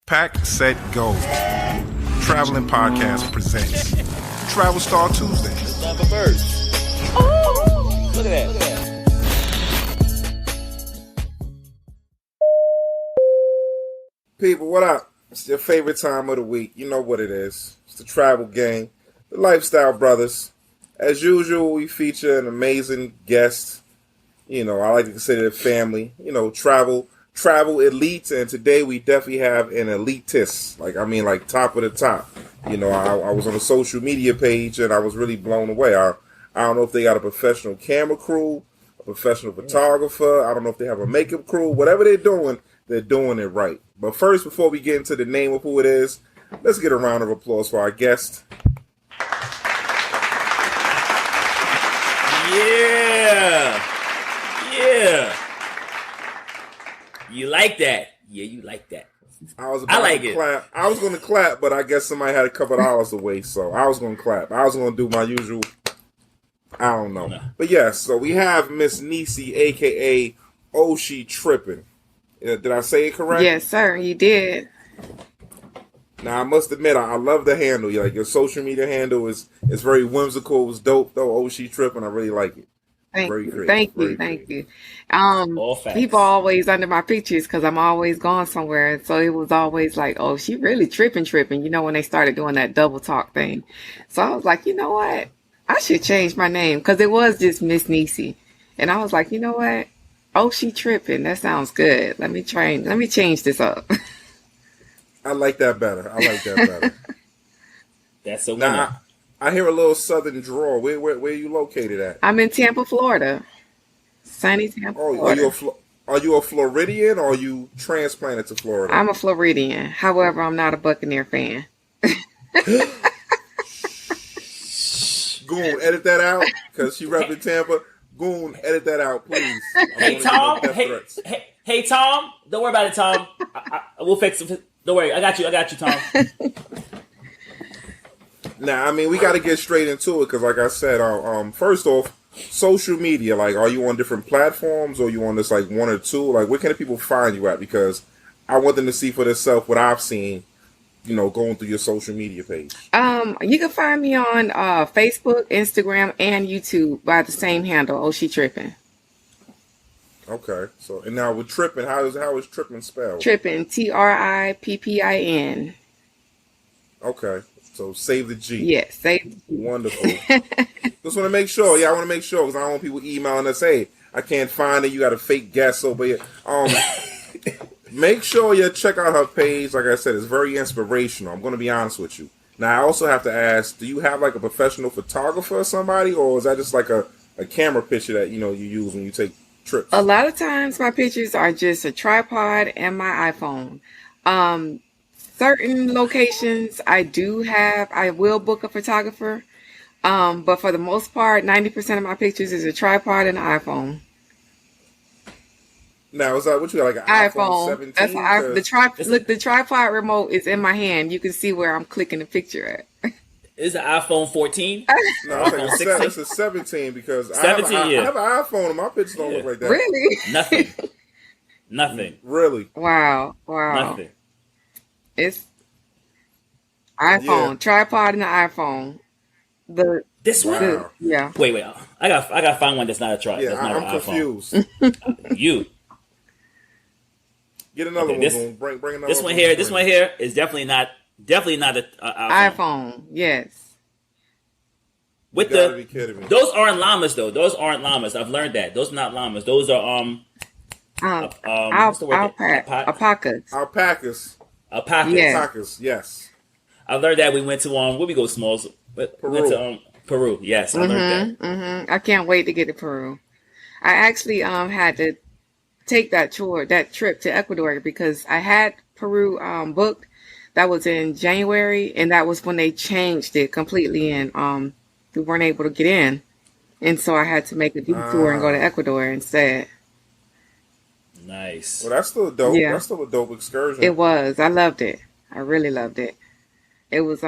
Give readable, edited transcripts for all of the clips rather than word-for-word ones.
Pack, Set, Go. Traveling Podcast presents Travel Star Tuesdays. Love a bird. Oh, look at that. People, what up? It's your favorite time of the week. You know what it is. It's the Travel Gang, the Lifestyle Brothers. As usual, we feature an amazing guest. I like to consider it family. Travel elites, and today we definitely have an elitist. Like top of the top. I was on a social media page and I was really blown away. I don't know if they got a professional camera crew, a professional photographer. I don't know if they have a makeup crew. Whatever they're doing it right. But first, before we get into the name of who it is, let's get a round of applause for our guest. Yeah. You like that? Yeah, you like that. I was going to clap, but I guess somebody had a couple dollars to waste, so I was going to clap. I was going to do my usual. I don't know. No. But yes, so we have Miss Niecy, a.k.a. Oh She Trippin'. Did I say it correct? Yes, sir, you did. Now, I must admit, I love the handle. Like, your social media handle is very whimsical. It was dope, though. Oh, She Trippin'. I really like it. Thank you. People always under my pictures because I'm always gone somewhere. So it was always like, oh, she really tripping, when they started doing that double talk thing. So I was like, you know what? I should change my name because it was just Miss Niecy. And I was like, you know what? Oh, she tripping. That sounds good. Let me change this up. I like that better. That's a winner. Now, I hear a little southern drawl. Where are you located at? I'm in Tampa, Florida. Sunny Tampa, Florida. Are you a Floridian or are you transplanted to Florida? I'm a Floridian. However, I'm not a Buccaneer fan. Goon, edit that out because she repping Tampa. Goon, edit that out, please. Hey, Tom. Hey, Tom. Don't worry about it, Tom. We'll fix it. Don't worry. I got you, Tom. Now, we got to get straight into it because, like I said, first off, social media. Like, are you on different platforms or are you on this like one or two? Like, where can the people find you at? Because I want them to see for themselves what I've seen. Going through your social media page. You can find me on Facebook, Instagram, and YouTube by the same handle. Oh, She Trippin'. Okay. So, and now with Trippin', how is Trippin' spelled? Trippin', Trippin. Okay. So save the G. Yes, save the G. Wonderful. Just want to make sure. Yeah, I want to make sure because I don't want people emailing us, hey, I can't find it. You got a fake guest over here. Make sure you check out her page. Like I said, it's very inspirational. I'm going to be honest with you. Now, I also have to ask, do you have like a professional photographer or somebody, or is that just like a camera picture that, you use when you take trips? A lot of times my pictures are just a tripod and my iPhone. Certain locations I will book a photographer. But for the most part, 90% of my pictures is a tripod and an iPhone. Now, is that what you got, like an iPhone 17? That's the tripod remote is in my hand. You can see where I'm clicking the picture at. Is it iPhone 14? No, I think it's a 17 because 17, I have an iPhone and my pictures don't look like that. Really? Nothing. Really? Wow. Nothing. It's iPhone, tripod and the iPhone. This one? Yeah. Wait. I got find one that's not a tripod. Yeah, that's not I'm confused. You. Get another one. Bring another this one here. This one here is definitely not a iPhone. Yes. With you gotta be kidding me. Those aren't llamas though. Those aren't llamas. I've learned that. Those are not llamas. Those are alpacas. Alpacas. Yes. Yes. I learned that we went to where we go, Smalls. Peru. We went to Peru. Yes, I learned that. Mm-hmm. I can't wait to get to Peru. I actually had to take that trip to Ecuador because I had Peru booked. That was in January, and that was when they changed it completely, and we weren't able to get in, and so I had to make a detour and go to Ecuador instead. Nice. Well, that's still dope. Yeah. That's still a dope excursion. It was. I loved it. I really loved it. It was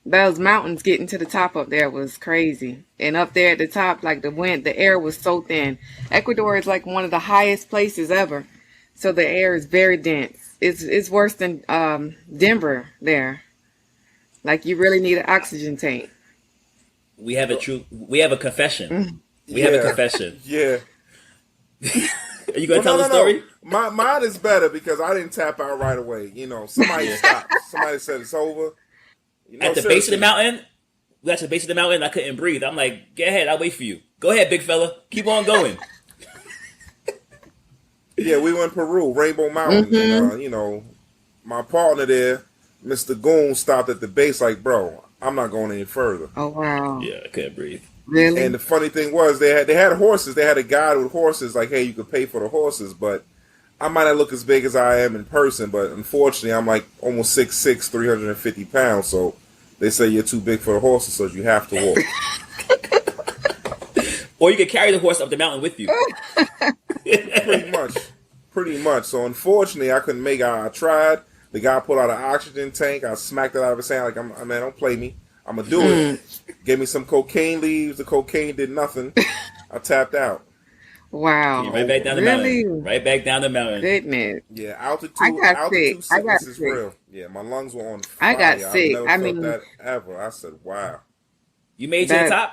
those mountains getting to the top up there was crazy. And up there at the top, like the air was so thin. Ecuador is like one of the highest places ever. So the air is very dense. it's worse than Denver there. Like you really need an oxygen tank. We have a confession. We have a confession. Yeah. Are you gonna tell the story? No. Mine is better because I didn't tap out right away. You know, somebody stopped. Somebody said it's over. You know, At the base of the mountain, we got to the base of the mountain. I couldn't breathe. I'm like, go ahead, I'll wait for you. Go ahead, big fella. Keep on going. Yeah, we went Peru, Rainbow Mountain. And, you know, my partner there, Mr. Goon, stopped at the base like, bro, I'm not going any further. Oh, wow. Yeah, I couldn't breathe. Really? And the funny thing was, they had horses. They had a guide with horses, like, hey, you could pay for the horses, but I might not look as big as I am in person, but unfortunately, I'm like almost 6'6", 350 pounds, so they say you're too big for the horses, so you have to walk. Or you could carry the horse up the mountain with you. Pretty much. So unfortunately, I couldn't make it. I tried. The guy pulled out an oxygen tank. I smacked it out of his hand like, man, don't play me. I'm going to do it. Gave me some cocaine leaves. The cocaine did nothing. I tapped out. Wow. Right back down the mountain. Right back down the mountain. Goodness. Yeah, altitude sickness is real. Yeah, my lungs were on fire. I got sick. I've never felt that ever. I said, wow. You made it to the top?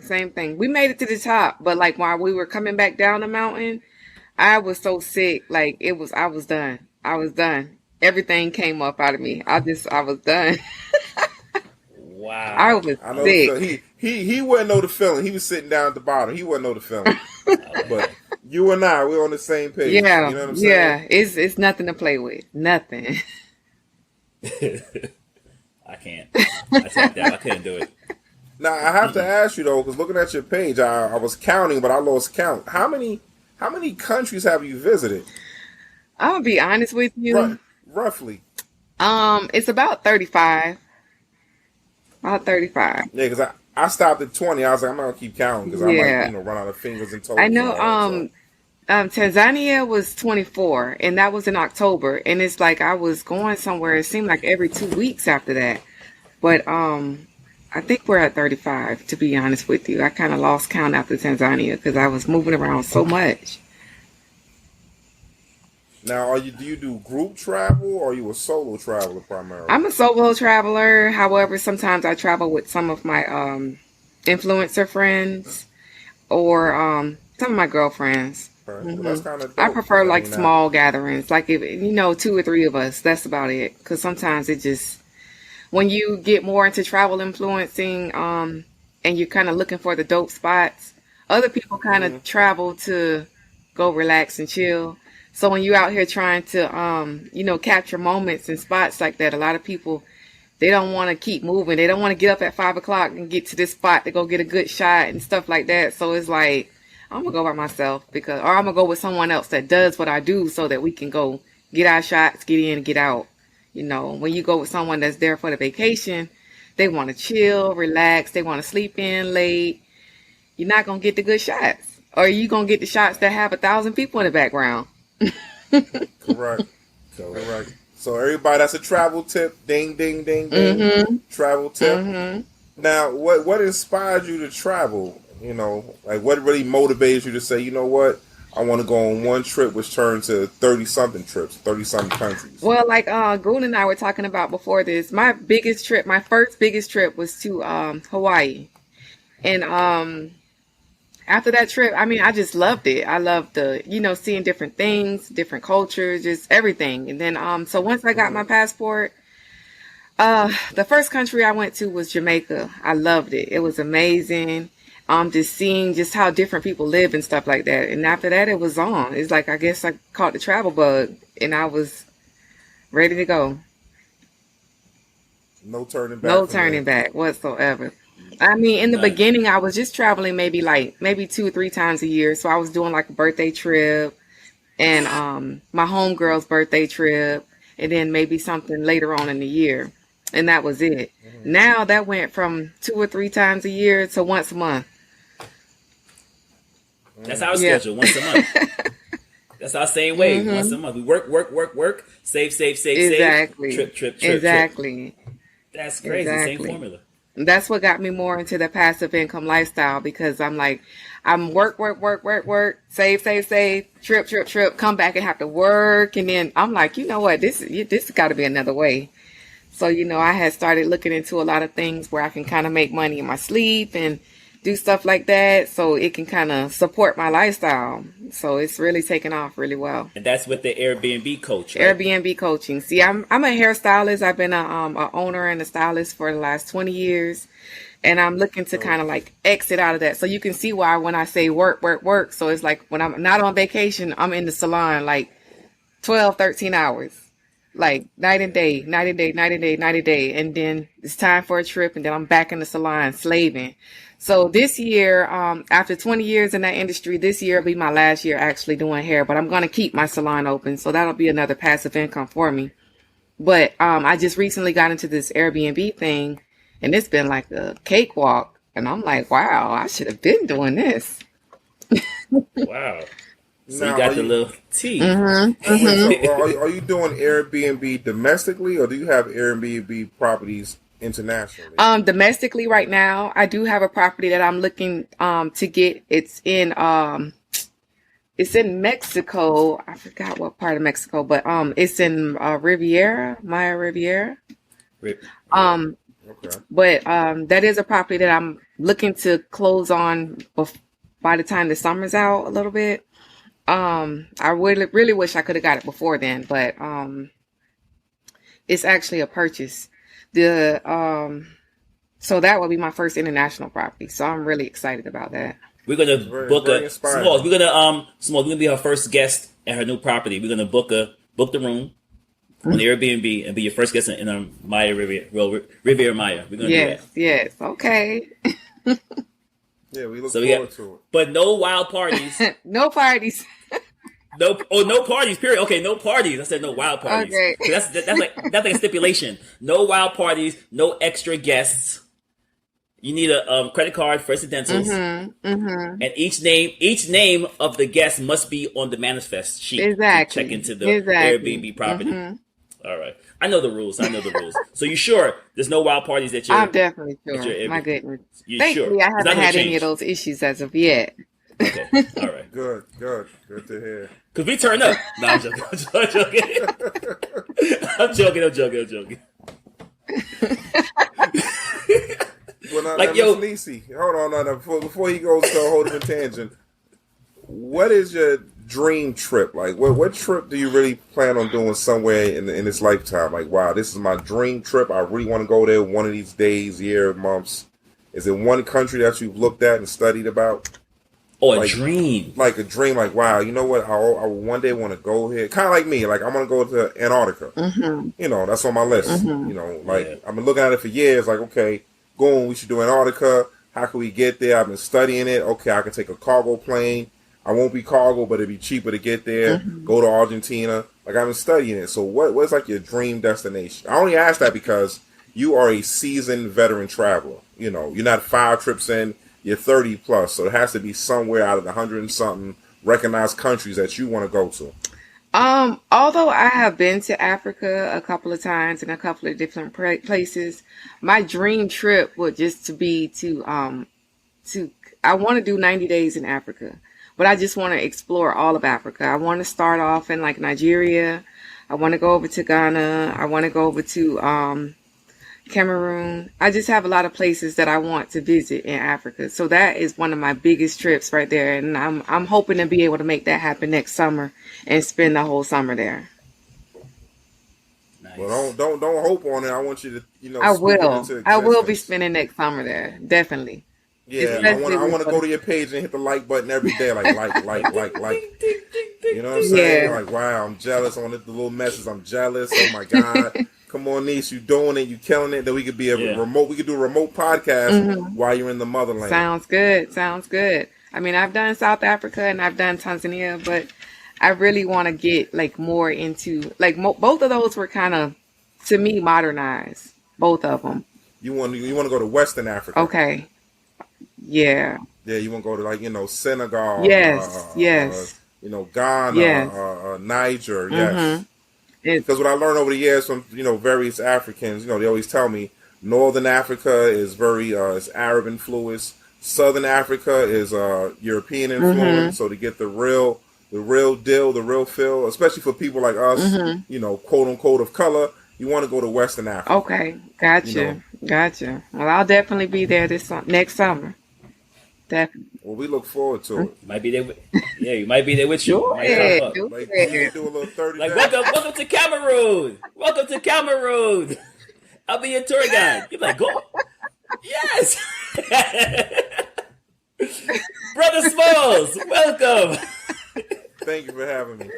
Same thing. We made it to the top, but like while we were coming back down the mountain, I was so sick. Like I was done. Everything came up out of me. I was done. Wow. I was sick. He wouldn't know the feeling. He was sitting down at the bottom. He wouldn't know the feeling. But you and I, we're on the same page. Yeah. You know what I'm saying? Yeah. It's nothing to play with. Nothing. I can't. I tapped out. I couldn't do it. Now I have to ask you though, because looking at your page, I was counting, but I lost count. How many countries have you visited? I'm gonna be honest with you. Roughly. It's about 35. About 35. Yeah, because I stopped at 20. I was like, I'm not gonna keep counting because I might run out of fingers and toes. I know. Tanzania was 24, and that was in October. And it's like I was going somewhere. It seemed like every 2 weeks after that. But I think we're at 35, to be honest with you. I kind of lost count after Tanzania because I was moving around so much. Now, do you do group travel or are you a solo traveler primarily? I'm a solo traveler. However, sometimes I travel with some of my influencer friends or some of my girlfriends. Right. Well, that's kind of dope. I prefer like small gatherings, like if 2 or 3 of us. That's about it. Because sometimes it just, when you get more into travel influencing, and you're kind of looking for the dope spots, other people kind of travel to go relax and chill. So when you're out here trying to, capture moments and spots like that, a lot of people, they don't want to keep moving. They don't want to get up at 5 o'clock and get to this spot to go get a good shot and stuff like that. So it's like, I'm going to go by myself or I'm going to go with someone else that does what I do so that we can go get our shots, get in and get out. When you go with someone that's there for the vacation, they want to chill, relax. They want to sleep in late. You're not going to get the good shots. Or you going to get the shots that have 1,000 people in the background. Correct. So everybody, that's a travel tip. Ding, ding, ding, ding. Travel tip. Now, what inspired you to travel? Like what really motivates you to say, you know what? I want to go on one trip, which turned to 30-something trips, 30-something countries. Well, like Goon and I were talking about before this, my first biggest trip was to Hawaii. And after that trip, I just loved it. I loved seeing different things, different cultures, just everything. And then, so once I got my passport, the first country I went to was Jamaica. I loved it. It was amazing. Just seeing just how different people live and stuff like that. And after that, it was on. It's like, I guess I caught the travel bug and I was ready to go. No turning back. No turning back whatsoever. In the beginning, I was just traveling maybe 2 or 3 times a year. So I was doing like a birthday trip and my homegirl's birthday trip and then maybe something later on in the year. And that was it. Now that went from 2 or 3 times a year to once a month. That's our schedule, once a month. That's our same way, once a month. We work, save, exactly. trip. Exactly. That's crazy, same formula. That's what got me more into the passive income lifestyle because I'm like, I'm work, save, trip, come back and have to work. And then I'm like, you know what? This has got to be another way. So, I had started looking into a lot of things where I can kind of make money in my sleep and do stuff like that. So it can kind of support my lifestyle. So it's really taken off really well. And that's with the Airbnb coach, right? Airbnb coaching. See, I'm a hairstystylist. I've been a owner and a stylist for the last 20 years. And I'm looking to kind of like exit out of that. So you can see why when I say work. So it's like when I'm not on vacation, I'm in the salon like 12, 13 hours. Like night and day. And then it's time for a trip. And then I'm back in the salon slaving. So this year, after 20 years in that industry, this year will be my last year actually doing hair. But I'm going to keep my salon open. So that'll be another passive income for me. But I just recently got into this Airbnb thing. And it's been like a cakewalk. And I'm like, wow, I should have been doing this. Wow. So you got the little tea. So are you doing Airbnb domestically or do you have Airbnb properties internationally? Domestically right now, I do have a property that I'm looking to get. It's in Mexico. I forgot what part of Mexico, but it's in Maya Riviera. Okay. But that is a property that I'm looking to close on by the time the summer's out a little bit. I really wish I could have got it before then, but it's actually a purchase. So that will be my first international property. So I'm really excited about that. We're gonna book a Smalls. We're gonna be her first guest at her new property. We're gonna book the room on the Airbnb and be your first guest in Maya Riviera Maya. We're gonna do that. Yes. Okay. Yeah, we look forward to it. But no wild parties. No parties. No parties. Period. Okay, no parties. I said no wild parties. Okay. That's like a stipulation. No wild parties. No extra guests. You need a credit card for incidentals, and each name of the guest must be on the manifest sheet. Exactly. To check into the Airbnb property. All right. I know the rules. So you sure there's no wild parties that you're... I'm definitely sure. My goodness. Thankfully, sure? I haven't had any of those issues as of yet. Okay. All right. Good to hear. Because we turn up. No, I'm joking. I'm joking. Well, now, Niecy, hold on. Before he goes to a whole different tangent, what is your dream trip? Like, what trip do you really plan on doing somewhere in this lifetime? Like, wow, this is my dream trip. I really want to go there one of these days, year, months. Is it one country that you've looked at and studied about? Or a dream. Like a dream, like, wow, you know what? I one day want to go here. Kind of like me. Like, I want to go to Antarctica. That's on my list. I've been looking at it for years. Like, okay, we should do Antarctica. How can we get there? I've been studying it. Okay, I can take a cargo plane. I won't be cargo, but it'd be cheaper to get there. Go to Argentina. Like, I've been studying it. So what's like your dream destination? I only ask that because you are a seasoned veteran traveler. You're not 5 trips in. You're 30 plus. So it has to be somewhere out of the 100 and something recognized countries that you want to go to. Although I have been to Africa a couple of times in a couple of different places, my dream trip would just to be I want to do 90 days in Africa. But I just want to explore all of Africa. I want to start off in like Nigeria. I want to go over to Ghana. I want to go over to Cameroon. I just have a lot of places that I want to visit in Africa. So that is one of my biggest trips right there. And I'm hoping to be able to make that happen next summer and spend the whole summer there. Nice. Well, don't hope on it. I want you to, I will be spending next summer there. Definitely. Yeah, I want to go to your page and hit the like button every day, like. You know what I'm saying? Yeah. Like, wow, I'm jealous. I want the little message. I'm jealous. Oh my God, come on, niece, you doing it? You killing it? Then we could be remote. We could do a remote podcast while you're in the motherland. Sounds good. I mean, I've done South Africa and I've done Tanzania, but I really want to get like more into like both of those were kind of to me modernized. Both of them. You want to go to Western Africa? Okay. Yeah. Yeah, you want to go to like Senegal. Yes. Ghana. Niger. Yes. Because what I learned over the years from various Africans, they always tell me Northern Africa is very is Arab influenced. Southern Africa is European influence. So to get the real deal, the real feel, especially for people like us, quote unquote of color, you want to go to Western Africa. Okay, gotcha. Well, I'll definitely be there next summer. Definitely. Well, we look forward to it. You might be there. You might be there with you. Do it. Do like, it. do a little 30 like days. welcome to Cameroon. Welcome to Cameroon. I'll be your tour guide. You're like, go. Yes. Brother Smalls, welcome. Thank you for having me.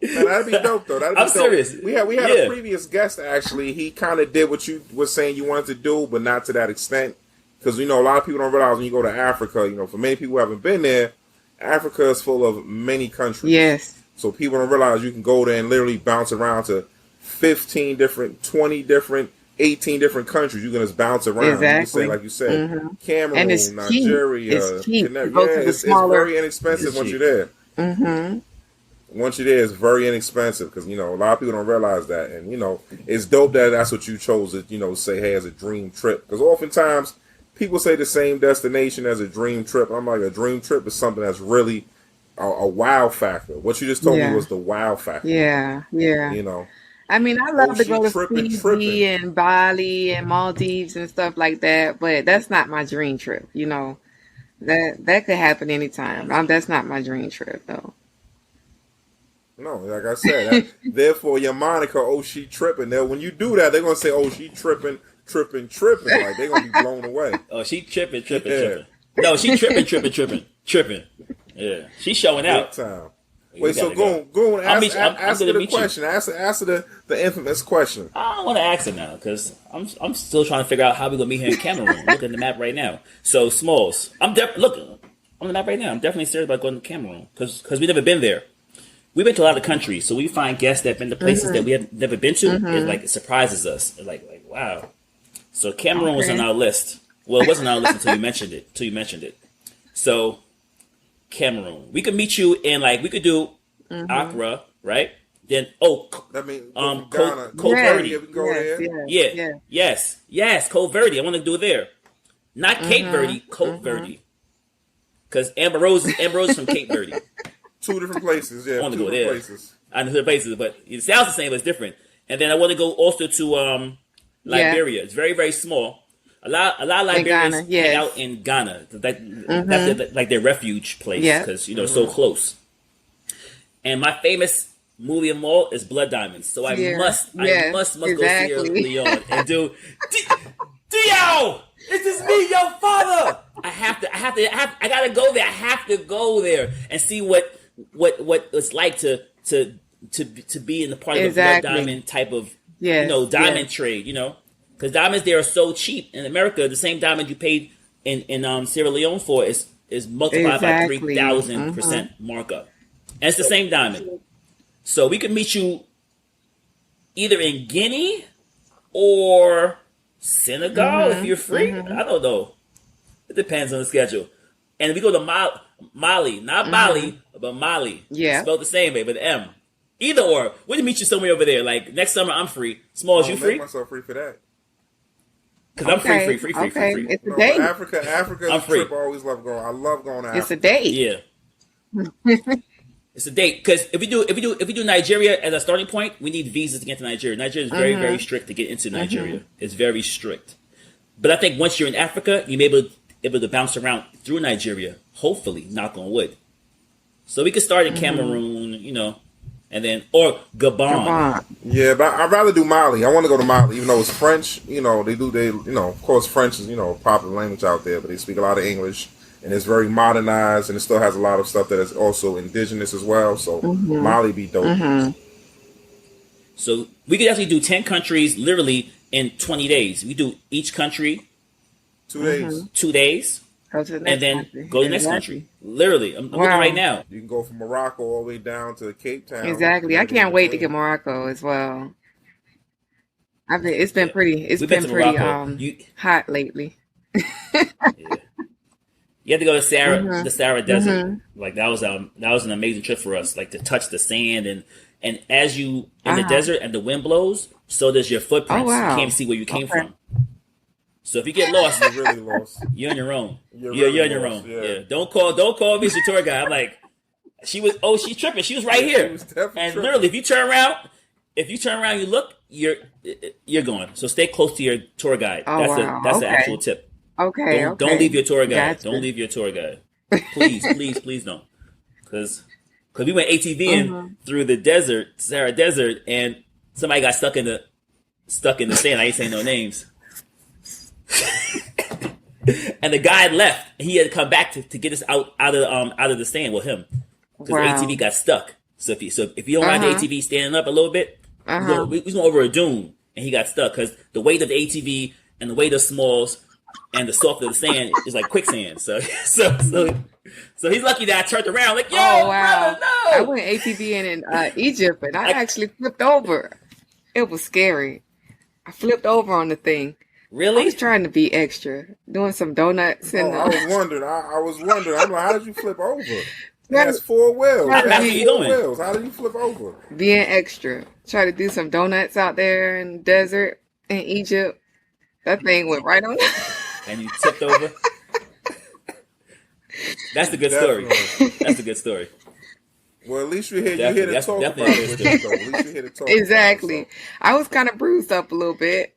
Man, that'd be dope, though. That'd be I'm dope. serious. We had a previous guest, actually. He kind of did what you were saying you wanted to do, but not to that extent. Because, a lot of people don't realize when you go to Africa, for many people who haven't been there, Africa is full of many countries. Yes. So people don't realize you can go there and literally bounce around to 15 different, 20 different, 18 different countries. You can just bounce around. Exactly. You can say, like you said, Cameroon, and it's Nigeria. It's cheap. It's very inexpensive once you're there. Mm-hmm. Once you're there, it's very inexpensive because, a lot of people don't realize that. And, it's dope that that's what you chose to, say, hey, as a dream trip. Because oftentimes people say the same destination as a dream trip. I'm like, a dream trip is something that's really a wow factor. What you just told me was the wow factor. Yeah. I mean, I love to go to Fiji and Bali and Maldives and stuff like that, but that's not my dream trip. That could happen anytime. That's not my dream trip, though. No, like I said, therefore your moniker, oh, she tripping. Now, when you do that, they're going to say, oh, she tripping. Like, they're going to be blown away. Oh, she tripping. No, she tripping. Yeah, she's showing out. Big time. Wait, so go and answer the question. Answer the infamous question. I don't want to ask it now because I'm still trying to figure out how we're going to meet here in Cameroon. Look at the map right now. So, Smalls, I'm on the map right now. I'm definitely serious about going to Cameroon because we've never been there. We've been to a lot of countries, so we find guests that have been to places that we have never been to. It surprises us. It's like wow. So Cameroon was on our list. Well, it wasn't on our list until you mentioned it. So Cameroon, we could meet you in we could do Accra, right? Then Ghana. Cape Verde. Yes, Cape Verde. I want to do it there. Not Cape Verde, Cape Verde. Because Amber Rose is from Cape Verde. Two different places, yeah. I want to go there. I know the places, but it sounds the same, but it's different. And then I want to go also to Liberia. It's very, very small. A lot of Liberians hang out in Ghana. That's their refuge place because it's so close. And my famous movie of them all is Blood Diamonds. So I must go Sierra Leone and do Dio. This is me, your father. I gotta go there. I have to go there and see what it's like to be in the part of the blood diamond type of diamond trade. Because diamonds there are so cheap in America. The same diamond you paid in Sierra Leone for is multiplied by 3,000% markup, and it's the same diamond. So we can meet you either in Guinea or Senegal if you're free. I don't know. It depends on the schedule. And if we go to Mali, not Mali, but Mali. Yeah. Spelled the same way, but M. Either or. We can meet you somewhere over there. Like next summer, I'm free. Smalls, you free? Make myself free for that. Because I'm free. It's a date. Africa I'm free. Trip I always love going. I love going to Africa. It's a date. Yeah. It's a date because if we do Nigeria as a starting point, we need visas to get to Nigeria. Nigeria is very very strict to get into Nigeria. It's very strict. But I think once you're in Africa, you may be able to bounce around through Nigeria. Hopefully, knock on wood. So we could start in Cameroon, and then or Gabon. Yeah, but I'd rather do Mali. I want to go to Mali, even though it's French. Of course, French is a popular language out there, but they speak a lot of English. And it's very modernized, and it still has a lot of stuff that is also indigenous as well. So Mali be dope. So we could actually do 10 countries literally in 20 days. We do each country 2 days. 2 days. Go to the next and then country. go to the next country. Literally. I'm looking right now. You can go from Morocco all the way down to Cape Town. Exactly. I can't wait to get Morocco as well. It's been pretty hot lately. You have to go to the Sahara Desert. Like that was an amazing trip for us. Like to touch the sand and as you in the desert and the wind blows, So does your Oh footprints. You wow. can't see where you came Okay. from. So if you get lost, You're really lost. you're on your own. You're You're, really you're on your lost. own. Yeah. Yeah. Don't call me as your tour guide. I'm like, she's tripping. She was right Yeah, she here. was definitely And tripping. literally, if you turn around, you look, you're gone. So stay close to your tour guide. Oh That's wow. an Okay. actual tip. Okay. Don't leave Okay. your tour guide. Don't Gotcha. leave your tour guide. Please don't. Because we went ATVing Mm-hmm. through the desert, Sahara Desert, and somebody got stuck in the sand. I ain't saying no names. And the guy left. He had to come back to get us out of the stand with him because the Wow. ATV got stuck. So if you don't ride the Uh-huh. ATV standing up a little bit, Uh-huh. we was going over a dune and he got stuck because the weight of the ATV and the weight of smalls and the soft of the sand is like quicksand. So he's lucky that I turned around like, yo, Oh brother, wow. I no. went ATV in Egypt and I Like, actually flipped over. It was scary. I flipped over on the thing. I was really? trying to be extra, doing some donuts Oh, and I was wondering. I was wondering. I'm like, how did you flip over? It trying has 4 wheels. try How It to fast has are you be 4 going? wheels. How did you flip over? being extra. Try to do some donuts out there in the desert in Egypt. That thing went right on. And you tipped over? That's the good story. Definitely. That's a good story. Well, at least you're here. You're Definitely. here to That's talk definitely about a it good with us, story. though. At least you're here to talk Exactly. about it. I was kind of bruised up a little bit,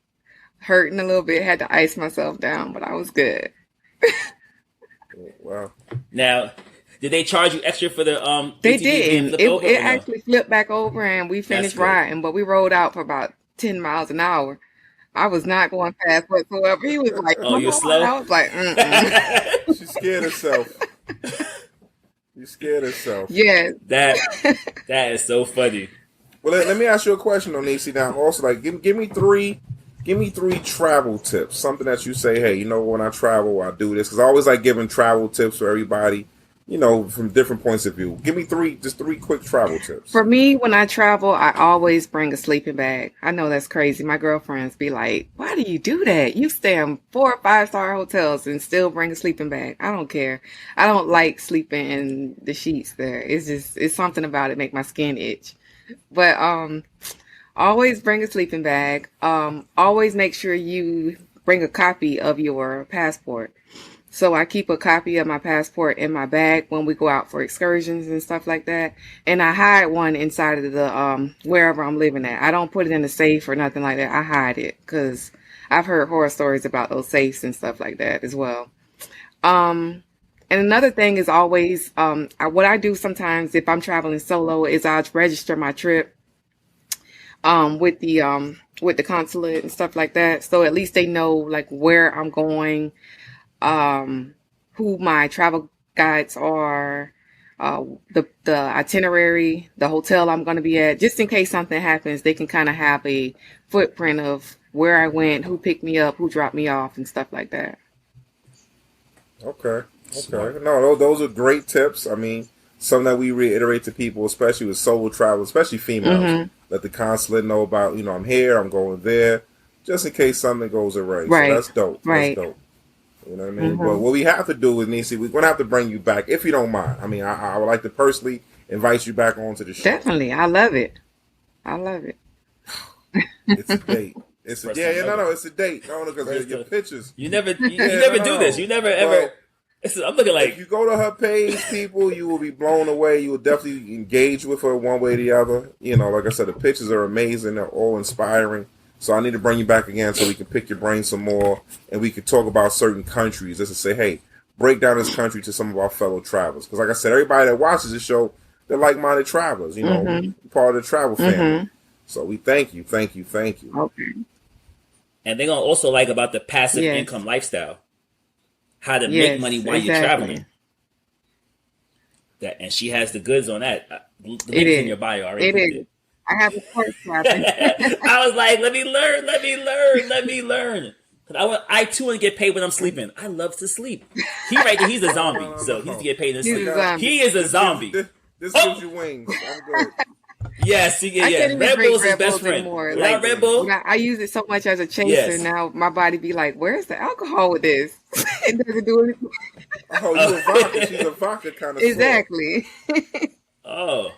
hurting a little bit. Had to ice myself down, but I was good. So, wow. Now, did they charge you extra for the They ATV being didn't. flipped It over it or no? actually flipped back over and we That's finished good. riding, but we rode out for about 10 miles an hour. I was not going fast whatsoever. He was like, Oh, "Come you're on." slow? I was like, "Mm-mm." She scared herself. You scared herself. Yes. that is so funny. Well, let me ask you a question, though, Niecy. Now, also, like, give me three travel tips. Something that you say, hey, you know, when I travel, I do this. Because I always like giving travel tips for everybody, you know, from different points of view. Give me just three quick travel tips. For me, when I travel, I always bring a sleeping bag. I know that's crazy. My girlfriends be like, "Why do you do that? You stay in 4 or 5 star hotels and still bring a sleeping bag." I don't care. I don't like sleeping in the sheets there. It's something about it make my skin itch. But always bring a sleeping bag. Always make sure you bring a copy of your passport. So I keep a copy of my passport in my bag when we go out for excursions and stuff like that. And I hide one inside of the wherever I'm living at. I don't put it in the safe or nothing like that. I hide it because I've heard horror stories about those safes and stuff like that as well. And another thing is always what I do sometimes if I'm traveling solo is I register my trip with the consulate and stuff like that. So at least they know like where I'm going, who my travel guides are, the itinerary, the hotel I'm going to be at, just in case something happens, they can kind of have a footprint of where I went, who picked me up, who dropped me off, and stuff like that. Okay. Smart. Okay. No, those are great tips. I mean, something that we reiterate to people, especially with solo travel, especially females. Let the consulate know about, you know, I'm here, I'm going there, just in case something goes awry. Right. So that's dope. Right. That's dope. You know what I mean? But what we have to do with Niecy, we're going to have to bring you back, if you don't mind. I mean, I would like to personally invite you back onto the show. Definitely. I love it. I love it. It's a date. It's a, First yeah, time no, ever. it's a date. No, because First your time. pictures. You never no, do this. You never ever. I'm looking If like you go to her page, people, you will be blown away. You will definitely engage with her one way or the other. You know, like I said, the pictures are amazing. They're all inspiring. So I need to bring you back again so we can pick your brain some more and we can talk about certain countries. Just to say, hey, break down this country to some of our fellow travelers. Because like I said, everybody that watches the show, they're like-minded travelers. You know, part of the travel family. So we thank you. Okay. and they're gonna also like about the passive Yes. income lifestyle, how to make Yes, money while you're exactly. traveling. That and she has the goods on that. The link It is in is. your bio. I already It put is. it. I have a course clapping. I was like, let me learn. 'Cause I too want to get paid when I'm sleeping. I love to sleep. He right there, he's a zombie, so he needs to get paid in his He's sleep. a zombie. He is a zombie. This gives you wings. I'm good. Yes, I can't even Red drink Bull's his Red best Bulls friend. anymore. Without Like Red Bull, I use it so much as a chaser. Yes. Now my body be like, "Where's the alcohol with this?" It doesn't do anything. Oh, you a vodka. She's a vodka kind of Exactly. oh,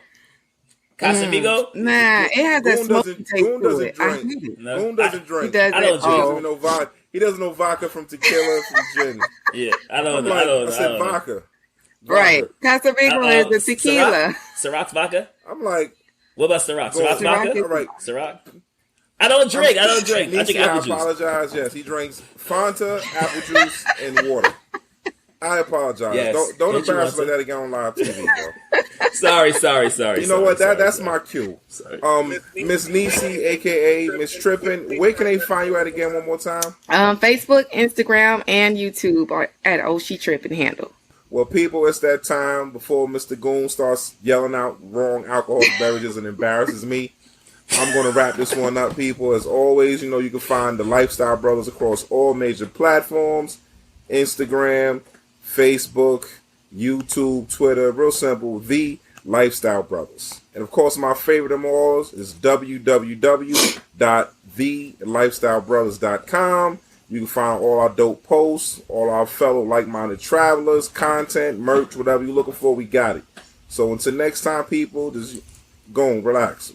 Casamigo? Nah, it has that smoky taste Goon to it. doesn't I drink. hate it. No. Goon doesn't drink. He doesn't. I don't drink. He doesn't even know vodka. He doesn't know vodka from tequila from gin. Yeah, I don't know. I said vodka. Right. Casamigo is the tequila. Ciroc vodka? I'm like, what about Ciroc? Ciroc vodka? All right. Ciroc? I don't drink. I drink apple juice. I apologize. Yes, he drinks Fanta, apple juice, and water. I apologize. Yes. Don't embarrass me like that again on live TV, bro. Sorry. You know what? That's my cue. Miss Niecy, aka Miss Trippin'. Where can they find you at again one more time? Facebook, Instagram, and YouTube are at She Trippin' handle. Well, people, it's that time before Mr. Goon starts yelling out wrong alcoholic beverages and embarrasses me. I'm going to wrap this one up, people. As always, you know, you can find the Lifestyle Brothers across all major platforms. Instagram, Facebook, YouTube, Twitter. Real simple, The Lifestyle Brothers. And, of course, my favorite of them all is www.thelifestylebrothers.com. You can find all our dope posts, all our fellow like-minded travelers, content, merch, whatever you're looking for, we got it. So until next time, people, just go on, relax.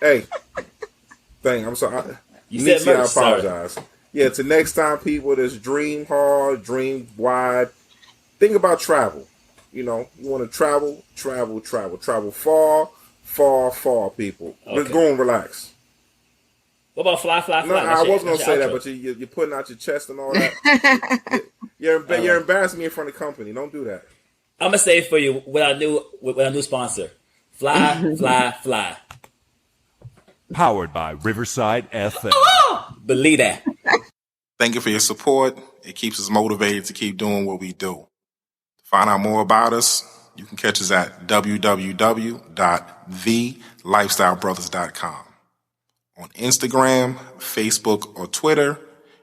Hey, I'm sorry. You said merch, I apologize. Sorry. Yeah, till next time, people, just dream hard, dream wide. Think about travel. You know, you want to travel far, people. Okay. Just go and relax. What about fly? No, I wasn't going to say that, but you're putting out your chest and all that. You're embarrassing me in front of the company. Don't do that. I'm going to say it for you with our new sponsor. Fly. Powered by Riverside FM. Believe that. Thank you for your support. It keeps us motivated to keep doing what we do. To find out more about us, you can catch us at www.thelifestylebrothers.com. On Instagram, Facebook, or Twitter,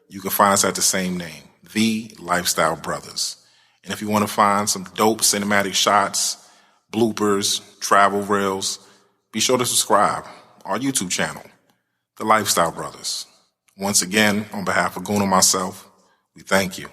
you can find us at the same name, The Lifestyle Brothers. And if you want to find some dope cinematic shots, bloopers, travel reels, be sure to subscribe our YouTube channel, The Lifestyle Brothers. Once again, on behalf of Goon and myself, we thank you.